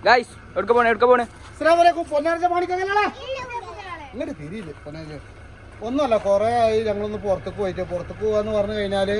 Guys എടുക്ക പോണേ ഇങ്ങോട്ട് തിരിയില്ല ഒന്നുമല്ല കുറെ ആയി ഞങ്ങളൊന്ന് പുറത്തേക്ക് പോവാന്ന് പറഞ്ഞു കഴിഞ്ഞാല്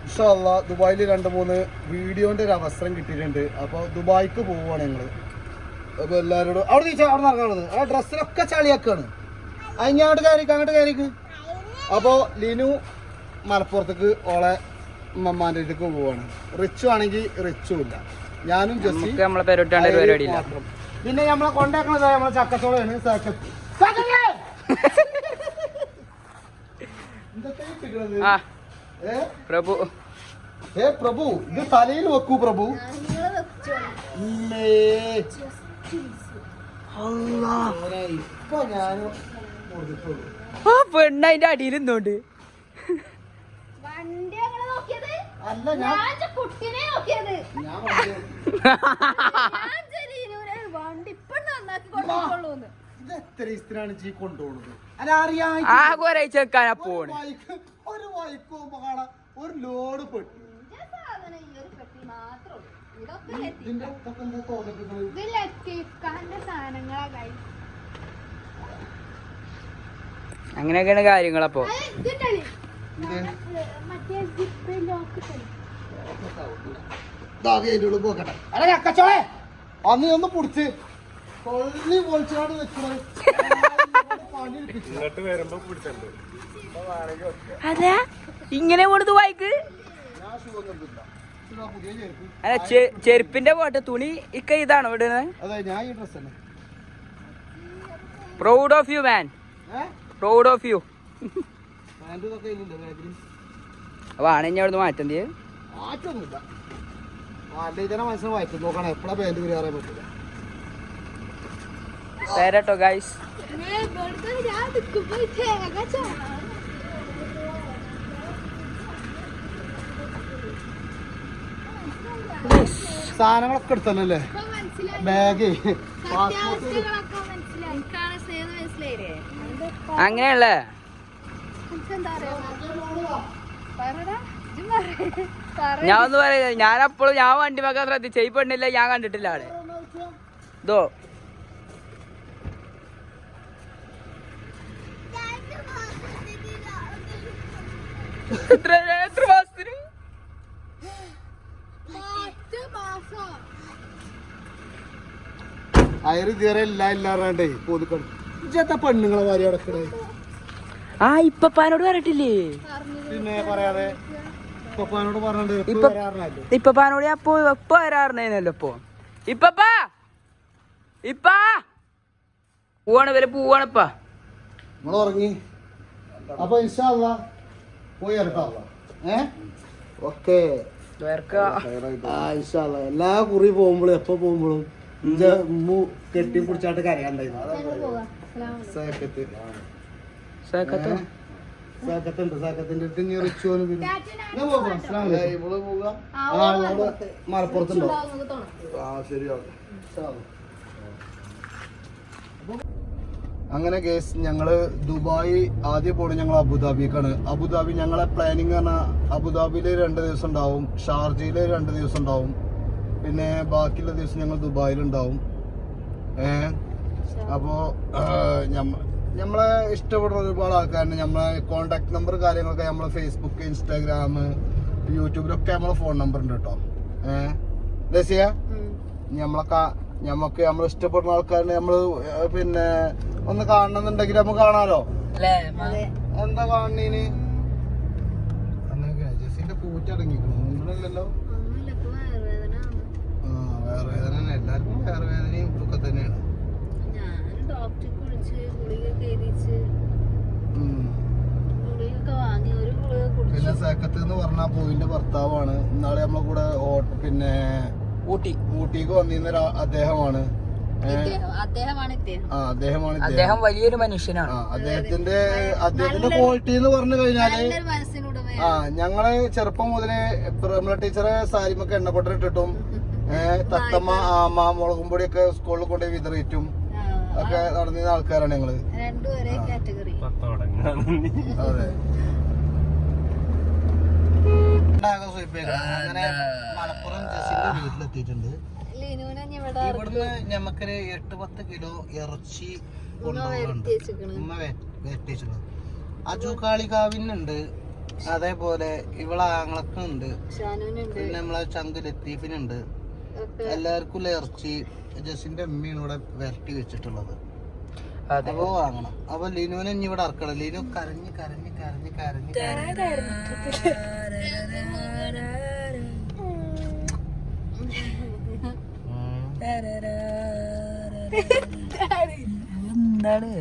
ഇൻഷാ അല്ലാഹ് ദുബായിൽ 2-3 വീഡിയോന്റെ ഒരു അവസരം കിട്ടിയിട്ടുണ്ട്. അപ്പൊ ദുബായിക്ക് പോവാണ് ഞങ്ങള്. അപ്പൊ എല്ലാവരോടും അവിടെ നടക്കുന്നത് ആ ഡ്രസ്സിലൊക്കെ ചളിയാക്കാണ്. അങ്ങോട്ട് കയറിക്ക്. അപ്പൊ ലിനു മലപ്പുറത്തേക്ക് ഓളെ മമ്മാന്റെ അടുത്തേക്ക് പോവാണ്. റിച്ചു ആണെങ്കിൽ റിച്ചും ഇല്ല, ഞാനും ജസ്റ്റ് മാത്രം. പിന്നെ നമ്മളെ കൊണ്ടാക്കണത് നമ്മളെ ചക്കച്ചോളാണ്. പ്രഭു പ്രഭു ഇത് തലയിൽ വെക്കൂ പ്രഭു. ഇപ്പൊ ഞാൻ പെണ്ണ അതിന്റെ അടിയിൽ നിന്നോണ്ട് അല്ല ഞാൻ എത്ര ഇസ്തിനാണ് ചീ കൊണ്ടുപോകുന്നത്? ഒരു വൈക്കോ കാണാം ഒരു ലോഡ് പെട്ടി. അങ്ങനെയൊക്കെയാണ് കാര്യങ്ങളപ്പോ. അന്ന് ഒന്ന് പൊടിച്ച് കൊള്ളി പൊളിച്ചാണ്ട് വെക്കുന്നത് അതാ ഇങ്ങനെ കൊടുത്ത് വായിക്ക്. അല്ല ചെരുപ്പിന്റെ പോട്ടെ, തുണി ഇക്ക ഇതാണോ ഇടുന്നത്? അതെ, ഞാൻ ഈ ഡ്രസ് തന്നെ. Proud of you man, proud of you. അപ്പൊ ആണ് ഇനി അവിടുന്ന് മാറ്റണ്ടേ? മാറ്റൊന്നുമില്ല, മനസ്സിൽ വായിക്കും നോക്കണം എപ്പോഴാ പാൻറ് വരാൻ പറ്റില്ല. തരാട്ടോ ഗൈസ്. സാധനങ്ങളൊക്കെ എടുത്തല്ലേ? ബാഗ്, അങ്ങനെയല്ലേ? ഞാൻ ഒന്ന് പറയുന്നത്, ഞാനപ്പോഴും ഞാൻ വണ്ടി വെക്കാൻ ശ്രദ്ധിച്ചു. ഈ പെണ്ണില്ല, ഞാൻ കണ്ടിട്ടില്ല അവിടെ. ഇതോ എത്ര മാസത്തിന്? അയറ് ഇല്ലാണ്ടേ പോതുക്കണം. ഇജത്തെ പെണ്ണുങ്ങളെ വാരി അടക്കണേ. ആ ഇപ്പപ്പാനോട് പറഞ്ഞിട്ടില്ലേ? പിന്നെ പറയാതെ ഇപ്പപ്പാനോട് പറഞ്ഞിട്ട് ഇപ്പപ്പാനോട് അപ്പൊ എപ്പ വരാറുന്നല്ലോ. ഇപ്പൊ ഇപ്പാ പോവാണ്, വരെ പോവാണിപ്പാ. നിങ്ങൾ ഉറങ്ങി. അപ്പൊ ഇൻഷാ അല്ലാഹ് പോയി ഇറക്കാം. ഓക്കെ, എല്ലാ കുറി പോകുമ്പോഴും എപ്പോ പോകുമ്പോഴും കെട്ടി പിടിച്ചാട്ട് കരയാണ്ടായിരുന്നു. മലപ്പുറത്തുണ്ടോ? അങ്ങനെ കേസ് ഞങ്ങള് ദുബായ് ആദ്യം പോണത് ഞങ്ങൾ അബുദാബിക്കാണ്. അബുദാബി ഞങ്ങളെ പ്ലാനിങ് പറഞ്ഞാൽ അബുദാബിയിൽ 2 ദിവസം ഉണ്ടാവും, ഷാർജയിൽ 2 ദിവസം ഉണ്ടാവും, പിന്നെ ബാക്കിയുള്ള ദിവസം ഞങ്ങൾ ദുബായിലുണ്ടാവും. അപ്പോൾ നമ്മളെ ഇഷ്ടപ്പെടുന്ന ഒരുപാട് ആൾക്കാരുണ്ട്. നമ്മളെ കോണ്ടാക്ട് നമ്പർ കാര്യങ്ങളൊക്കെ നമ്മളെ ഫേസ്ബുക്ക്, ഇൻസ്റ്റാഗ്രാം, യൂട്യൂബിലൊക്കെ നമ്മളെ ഫോൺ നമ്പർ ഉണ്ട് കേട്ടോ. ദേശീയ ഞമ്മക്ക് നമ്മൾ ഇഷ്ടപ്പെടുന്ന ആൾക്കാരിനെ നമ്മള് പിന്നെ ഒന്ന് കാണണമെന്നുണ്ടെങ്കിൽ നമുക്ക് കാണാലോ. എന്താ കാണീന്? ജെസ്സിന്റെ പൂറ്റടങ്ങിക്കണല്ലോ. വേറെ വേദന എല്ലാവർക്കും വേറെ വേദനയും ഒക്കെ തന്നെയാണ്. പിന്നെ സേക്കത്ത് എന്ന് പറഞ്ഞ പോയിന്റെ ഭർത്താവാണ്. ഇന്നാളെ നമ്മളെ കൂടെ പിന്നെ ഊട്ടിക്ക് വന്നിരുന്ന അദ്ദേഹമാണ്. അദ്ദേഹം വലിയൊരു മനുഷ്യനാണ്. അദ്ദേഹത്തിന്റെ ക്വാളിറ്റി എന്ന് പറഞ്ഞു കഴിഞ്ഞാല് ഞങ്ങള് ചെറുപ്പം മുതലേ നമ്മളെ ടീച്ചറെ സാരിമൊക്കെ എണ്ണപ്പെട്ടിട്ടും തത്തമ്മ, ആമ, മുളകും പൊടിയൊക്കെ സ്കൂളിൽ കൊണ്ടുപോയി വിതറിയിട്ടും ഒക്കെ നടന്നിരുന്ന ആൾക്കാരാണ് ഞങ്ങള്. അതെ, അങ്ങനെ മലപ്പുറം ജെസ്സിന്റെ വീട്ടിലെത്തിയിട്ടുണ്ട്. ഇവിടുന്ന് ഞമ്മക്കൊരു 8-10 കിലോ ഇറച്ചി കൊണ്ടുപോകുന്നുണ്ട്. അജുക്കാളി കാവിനുണ്ട്, അതേപോലെ ഇവളെ ആങ്ങളക്കുണ്ട്, പിന്നെ നമ്മളെ ചങ്ക് ലത്തീഫിനുണ്ട്. എല്ലാവർക്കും ഇറച്ചി ജസിന്റെ അമ്മയാണ് ഇവിടെ വരട്ടി വെച്ചിട്ടുള്ളത്. അപ്പൊ വാങ്ങണം. അപ്പൊ ലിനുവിനെ ഇനി ഇവിടെ ഇറക്കണം. ലിനു കരഞ്ഞ് കരഞ്ഞ് കരഞ്ഞ് കരഞ്ഞ് എന്താണ്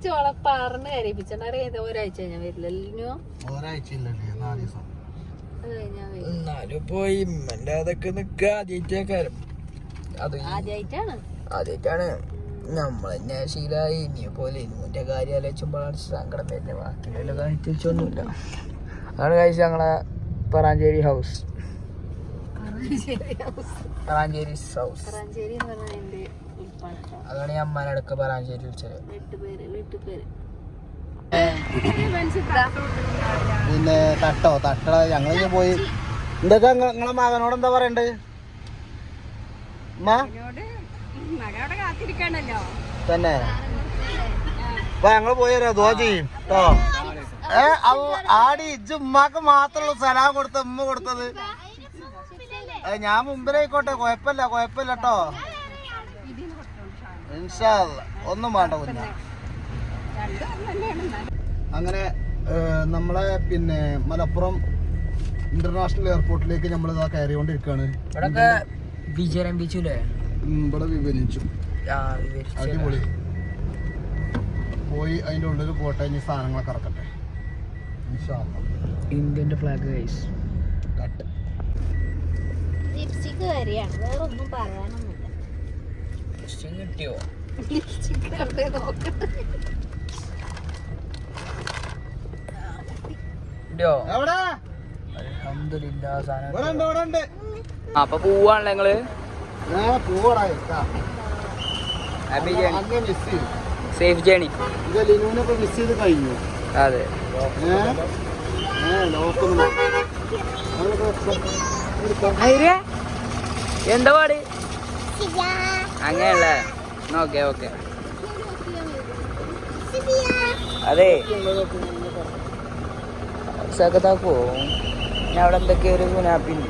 ചോളപ്പാറിന് കരയിപ്പിച്ചാൽ ഒരാഴ്ച ഞാൻ വരില്ലല്ലോ. ഒരാഴ്ച ഇല്ലല്ലേ, 4 ദിവസം. എന്നാലും പോയി അതൊക്കെ നിക്ക ആദ്യമായിട്ടാണ് നമ്മളെന്നെ ശീലമായി. ഇനിയെപ്പോലെ ഇന്നുന്റെ കാര്യം ആലോചിച്ചുമ്പോഴാണ് സങ്കടം വരുന്നത്. ബാക്കിയുള്ള കാര്യത്തിലൊന്നുമില്ല. അതാണ് കഴിച്ച ഞങ്ങളെ പറഞ്ചേരി ഹൗസ്. അതാണ് ഞാൻ അമ്മനടുക്ക് പറഞ്ചേരി വിളിച്ചത്. പിന്നെ തട്ടോ ഞങ്ങൾ പോയി. എന്തൊക്കെ നിങ്ങളെ മകനോട് എന്താ പറയണ്ടേ? തന്നെ അപ്പൊ ഞങ്ങള് പോയരാ ദുആ ചെയ്യും കേട്ടോ. ആടി ഇജ്ജ് ഉമ്മാക്ക് മാത്രമുള്ള സലാം കൊടുത്ത ഉമ്മ കൊടുത്തത്. ഞാൻ മുമ്പിലായിക്കോട്ടെ, കൊഴപ്പില്ല കേട്ടോ. ഇൻഷാ അല്ലാഹ് ഒന്നും വേണ്ട കുഞ്ഞ. അങ്ങനെ നമ്മളെ പിന്നെ മലപ്പുറം ഇന്റർനാഷണൽ എയർപോർട്ടിലേക്ക് നമ്മൾ ഇതാ കയറിക്കൊണ്ടിരിക്കുകയാണ്. ഇവിടെ വിവരിച്ചു അടിപൊളി. പോയി അതിന്റെ ഉള്ളിൽ പോട്ടെ, ഇനി സാധനങ്ങളൊക്കെ ഇറക്കട്ടെ. ഇന്ത്യന്റെ ഫ്ലാഗ് ഗൈസ്. കട്ട് വേറൊന്നും പറയാനൊന്നുമില്ല. കിട്ടിയോ? അപ്പൊ പോവാണല്ലോ ഞങ്ങള്. Safe journey. മിസ് ചെയ്ത് കഴിഞ്ഞു. അതെ, എന്താ പാട്? അങ്ങനെയല്ലേ? Okay okay. അതെ സകതാക്കോ, ഞാൻ അവിടെ എന്തൊക്കെ ഒരു ഗുണാപ്പിണ്ട്.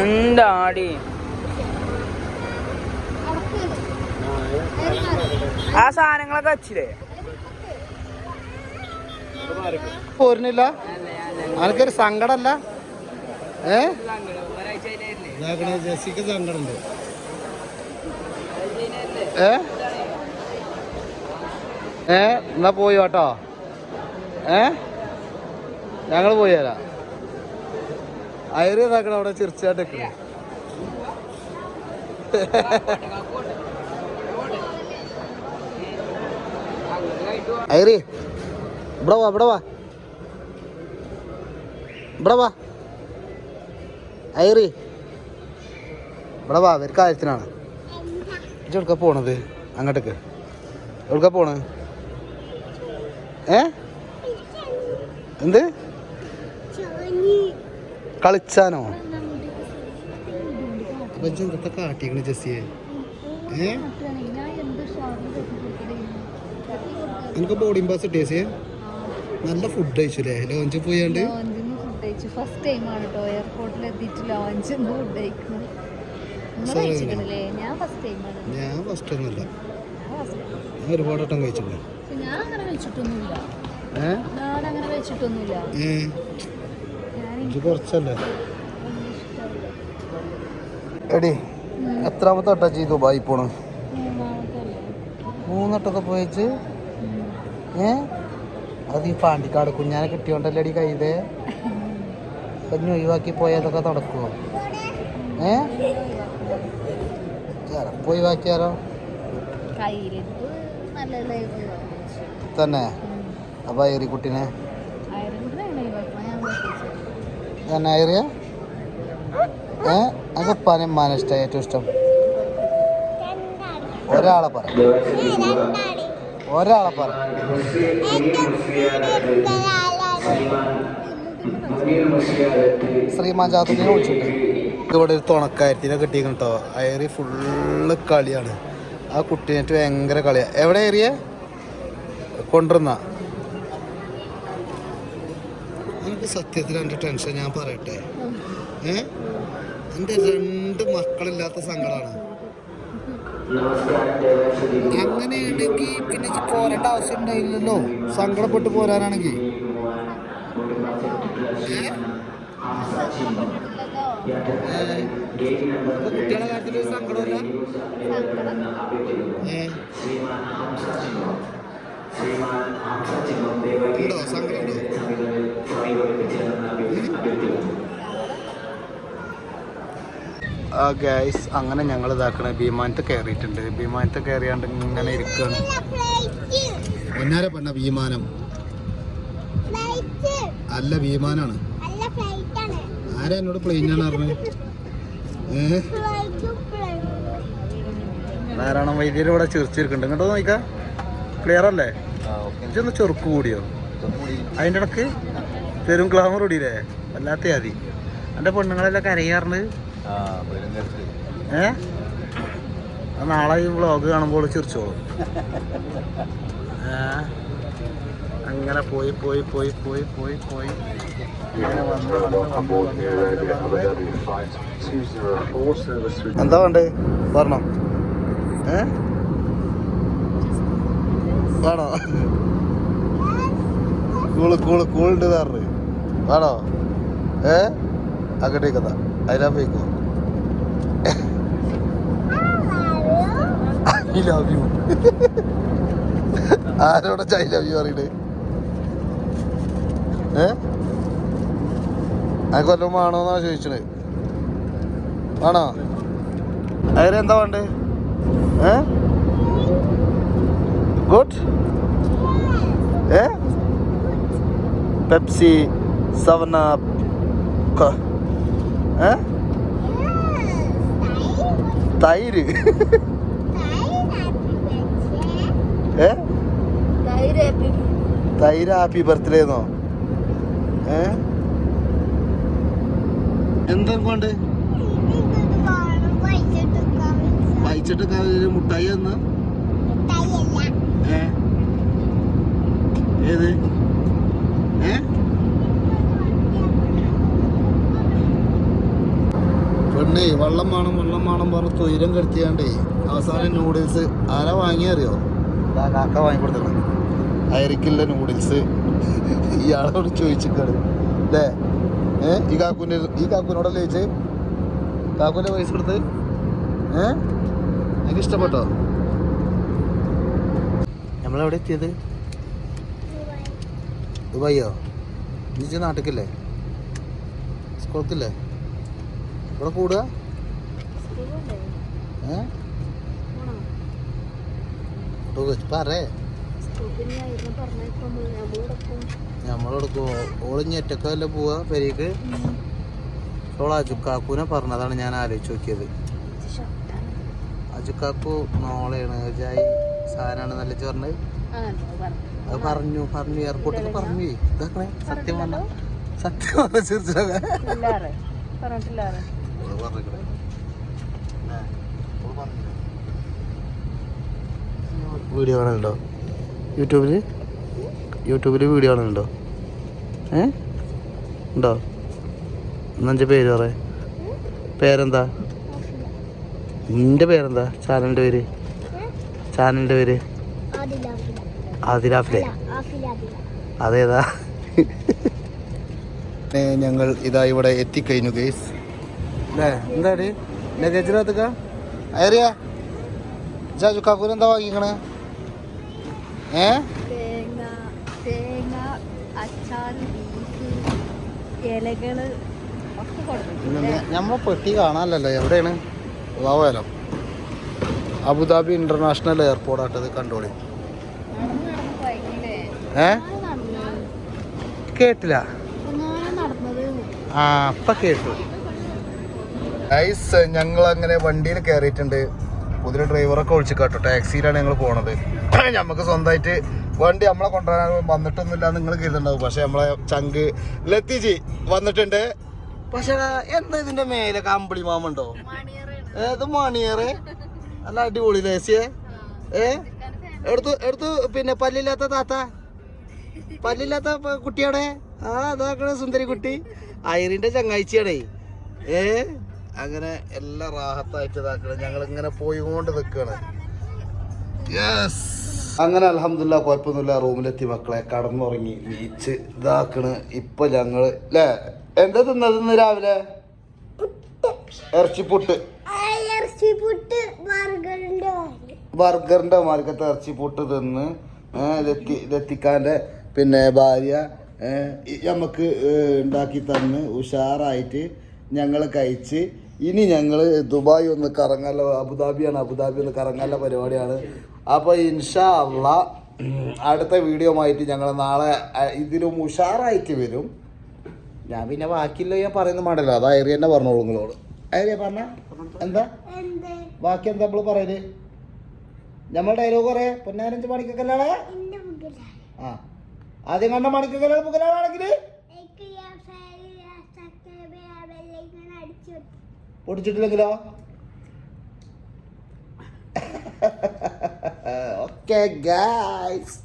എന്താടി ആ സാധനങ്ങളൊക്കെ വച്ചില്ലേ? പോരുന്നില്ല, അനക്കൊരു സങ്കടല്ല? ജെസ്സിക്ക് സങ്കടമുണ്ട്. എന്നാ പോയി കേട്ടോ. ഞങ്ങൾ പോയി തരാം. അയറിയതാക്കണ അവിടെ ചിരിച്ചാട്ടൊക്കെ. അയറി ഇവിടെ വാ, ഇവിടെ വാ, ഇവിടെ വാ. അയറി ഇവിടെ വാ, ഒരു കാര്യത്തിനാണ്. എവിടുക്ക പോണത്? അങ്ങോട്ടേക്ക് എവിടുക്ക പോണ്? എന്ത് കളിച്ചാനോ? അപ്പൊ എന്തൊക്കെ കാട്ടിക്കണ് ജെസ്സിയെ? എനിക്ക് ബോർഡിംഗ് പാസ് കിട്ടിയേ? നല്ല ഫുഡ് കഴിച്ചില്ലേ ലോഞ്ചിൽ പോയാണ്ട്? ഫസ്റ്റ് ടൈം ആണ് കേട്ടോ എയർപോർട്ടിൽ എത്തിയിട്ട് ലോഞ്ച് ഫുഡ് കഴിക്കുന്നത്. ഞാൻ ഫസ്റ്റ് ഒന്നുമില്ല, ഞാൻ ഒരുപാട് വട്ടം കഴിച്ചിട്ടുണ്ട്. ഞാൻ അങ്ങനെ വെച്ചിട്ടൊന്നുമില്ല. കുറച്ചല്ലേ എടി? എത്രാമത്തെ വട്ടാ ചെയ്തു ദുബായി പോണ്? 3 വട്ടമൊക്കെ പോയിച്ച്. അത് ഈ പാണ്ടിക്കാട് കുഞ്ഞാനെ കിട്ടിയോണ്ടല്ലേ അടി കൈതേ? കഞ്ഞി ഒഴിവാക്കി പോയതൊക്കെ നടക്കുമോ? ചിലപ്പോ ഒഴിവാക്കിയാലോ തന്നെ? അപ്പൊ ഐറിക്കുട്ടിനെ തന്നെ ഐറിയ അത് ഉപ്പാനും ഇഷ്ടം ഏറ്റവും ഇഷ്ടം? ഒരാളെ പറ, ഒരാളെ പറ. ശ്രീമാൻ ചാത്തുവിനെ വിളിച്ചിട്ട് ഇവിടെ ഒരു തുണക്കാരത്തിനെ കിട്ടിയിരിക്കണം കേട്ടോ. അയറി ഫുള്ള് കളിയാണ്. ആ കുട്ടീനായിട്ട് ഭയങ്കര കളിയാണ്. എവിടെ ഏറിയ കൊണ്ടുവന്ന എനിക്ക് സത്യത്തിൽ എൻ്റെ ടെൻഷൻ ഞാൻ പറയട്ടെ. എൻ്റെ 2 മക്കളില്ലാത്ത സങ്കടമാണ്. അങ്ങനെയാണെങ്കിൽ പിന്നെ പോരേണ്ട ആവശ്യം ഉണ്ടായില്ലല്ലോ. സങ്കടപ്പെട്ട് പോരാനാണെങ്കിൽ കുട്ടികളെ കാര്യത്തിൽ ഒരു സങ്കടമല്ല. ഉണ്ടോ സങ്കടമുണ്ടോ? ഗൈസ് അങ്ങനെ ഞങ്ങൾ ഇതാക്കണ വിമാനത്ത് കയറിയിട്ടുണ്ട്. വിമാനത്ത് കയറിയാണ്ട് ഇങ്ങനെ ഇരിക്കുകയാണ്. പൊന്നാരെ പറഞ്ഞ വിമാനം അല്ല, വിമാനാണ്. ആരാ എന്നോട് പ്ലെയിനാണ് പറഞ്ഞത്? ധാരാളം വൈദ്യുതി ഇവിടെ ചിരിച്ചിരിക്കുന്നുണ്ട്. ഇങ്ങോട്ട് നോക്കാം. ക്ലിയർ അല്ലേ? ഇതൊന്ന് ചെറുക്ക് കൂടിയോ? അതിൻ്റെ ഇടക്ക് പെരും ഗ്ലാമർ കൂടിയില്ലേ? വല്ലാത്ത മതി. എൻ്റെ പെണ്ണുങ്ങളെല്ലാം കരയാറുണ്ട്. നാളെ ഈ വ്ളോഗ് കാണുമ്പോൾ ചിരിച്ചോളും. അങ്ങനെ പോയി പോയി പോയി പോയി പോയി പോയി എന്താ വേണ്ടേ പറഞ്ഞോ? വേണോ? കൂളുണ്ട് വേറെ വേണോ? അങ്ങോട്ടേക്കതാ അതിലാ പോയിക്കോ. I love you. ആരോടെ ഐ ലവ് യു അറിയണേ? ആ കൊല്ലം വേണോന്നാ ചോദിച്ചത്. ആണോ? അതിലെന്താ വേണ്ടേ? ഗുഡ്. പെപ്സി, 7up, തൈര്. തൈര് ഹാപ്പി ബർത്ത്ഡേ എന്നോ? എന്താ കൊണ്ട് വായിച്ചിട്ട് മുട്ടായി എന്നാ? ഏത് പെണ്ണേ വെള്ളം വേണം പറഞ്ഞ് തൊയിരം കെടുത്തിയാണ്ടേ അവസാനം നൂഡിൽസ് ആരാ വാങ്ങിയറിയോ? കാക്ക വാങ്ങിക്കൊടുത്തത്. അയറിക്കില്ല നൂഡിൽസ്. ഇയാളോട് ചോദിച്ചിട്ടാണ് അല്ലേ? ഈ കാക്കുനോടല്ലേ ചോദിച്ചേ? കാക്കുവിന്റെ പൈസ കൊടുത്ത് എനിക്ക് ഇഷ്ടപ്പെട്ടോ? നമ്മളെവിടെ എത്തിയത്? ദുബായിയോ? നീ നാട്ടിക്കില്ലേ? സ്കൂൾക്കില്ലേ? ഇവിടെ കൂടുക? പറേ നമ്മളെടുക്കും. ഓളിഞ്ഞൊറ്റക്കല്ലേ പോവാ പെരീക്ക്? ഓൾ അജുക്കാക്കുനെ പറഞ്ഞതാണ് ഞാൻ ആലോചിച്ച് നോക്കിയത്. അജുക്കാക്കു നോളെയാണ് ജായി സാധനമാണ് നല്ല പറഞ്ഞത്. അത് പറഞ്ഞു എയർപോർട്ടിൽ പറഞ്ഞു. ഇതാക്കണേ സത്യം പറഞ്ഞ ചിരിച്ചൊക്കെ വീഡിയോ കാണലുണ്ടോ? യൂട്യൂബിൽ വീഡിയോ കാണലുണ്ടോ? ഉണ്ടോ? എന്നെ പേര് പറ. പേരെന്താ? നിന്റെ പേരെന്താ? ചാനലിൻ്റെ പേര് ആദിലാഫിലെ. അതേതാ? ഞങ്ങൾ ഇതാ ഇവിടെ എത്തിക്കഴിഞ്ഞു ഗൈസ്. അല്ലേ? എന്താടി ലഗേജിനകത്തൊക്ക അറിയാ? ചാച്ചുക്കാക്കൂര് എന്താ വാങ്ങിക്കണേ? നമ്മളെ പെട്ടി കാണാനല്ലോ. എവിടെയാണ്? വാവാലോ അബുദാബി ഇന്റർനാഷണൽ എയർപോർട്ടാട്ടത്. കണ്ടോളി. കേട്ടില്ല? ഇപ്പൊ കേട്ടു. നൈസ്. ഞങ്ങൾ അങ്ങനെ വണ്ടിയിൽ കയറിയിട്ടുണ്ട്. പുതിയ ഡ്രൈവറൊക്കെ വിളിച്ചു കേട്ടോ. ടാക്സിയിലാണ് ഞങ്ങൾ പോണത്. നമുക്ക് സ്വന്തമായിട്ട് വണ്ടി നമ്മളെ കൊണ്ടുവരാൻ വന്നിട്ടൊന്നുമില്ല നിങ്ങൾ കരുതുണ്ടാവും. പക്ഷെ നമ്മളെ ചങ്ക് ലത്തിജി വന്നിട്ടുണ്ട്. പക്ഷെ എന്താ ഇതിന്റെ മേലെ കമ്പിളി മാമുണ്ടോ? ഏത് മണിയേറെ നല്ല അടിപൊളി ലേസിയെ. എടുത്തു പിന്നെ പല്ലില്ലാത്ത താത്ത, പല്ലില്ലാത്ത കുട്ടിയോടെ അതാക്കണ സുന്ദരി കുട്ടി ഐറിന്റെ ചങ്ങാഴ്ചയാണേ. അങ്ങനെ എല്ലാം റാഹത്തായിട്ട് ഇതാക്കണം. ഞങ്ങൾ ഇങ്ങനെ പോയിക്കൊണ്ട് നിൽക്കുകയാണ്. യെസ്, അങ്ങനെ അൽഹംദുലില്ലാ കുഴപ്പമൊന്നുമില്ല. റൂമിലെത്തി മക്കളെ കടന്നുറങ്ങി നീച്ച് ഇതാക്കണ്. ഇപ്പൊ ഞങ്ങള് അല്ലേ എന്താ തിന്നത് രാവിലെ? ഇറച്ചിപ്പുട്ട്, ബർഗറിന്റെ മാർക്കത്തെ ഇറച്ചിപ്പുട്ട് തിന്ന് ലത്തിക്കാന്റെ പിന്നെ ഭാര്യ നമുക്ക് ഉണ്ടാക്കി തന്ന് ഉഷാറായിട്ട് ഞങ്ങൾ കഴിച്ച്. ഇനി ഞങ്ങൾ ദുബായ് ഒന്ന് കറങ്ങാനുള്ള, അബുദാബി ഒന്ന് കറങ്ങാനുള്ള പരിപാടിയാണ്. അപ്പോൾ ഇൻഷാ അള്ളാ അടുത്ത വീഡിയോ ആയിട്ട് ഞങ്ങൾ നാളെ ഇതിലും ഉഷാറായിട്ട് വരും. ഞാൻ പിന്നെ ബാക്കിയില്ല ഞാൻ പറയുന്ന മാടല്ലോ, അത് ഐറിയ തന്നെ പറഞ്ഞോളൂ നിങ്ങളോട്. ഐറിയ പറഞ്ഞ എന്താ ബാക്കി എന്താ നമ്മൾ പറയല്? നമ്മൾ ഡയലോഗ് പറയാ. പൊന്നാരഞ്ച് മണിക്കൊക്കെല്ലാളെ ആ ആദ്യം കണ്ട മണിക്കൊക്കെ പുകലാണെങ്കിൽ പൊടിച്ചിട്ടില്ലെങ്കിലോ? Okay guys.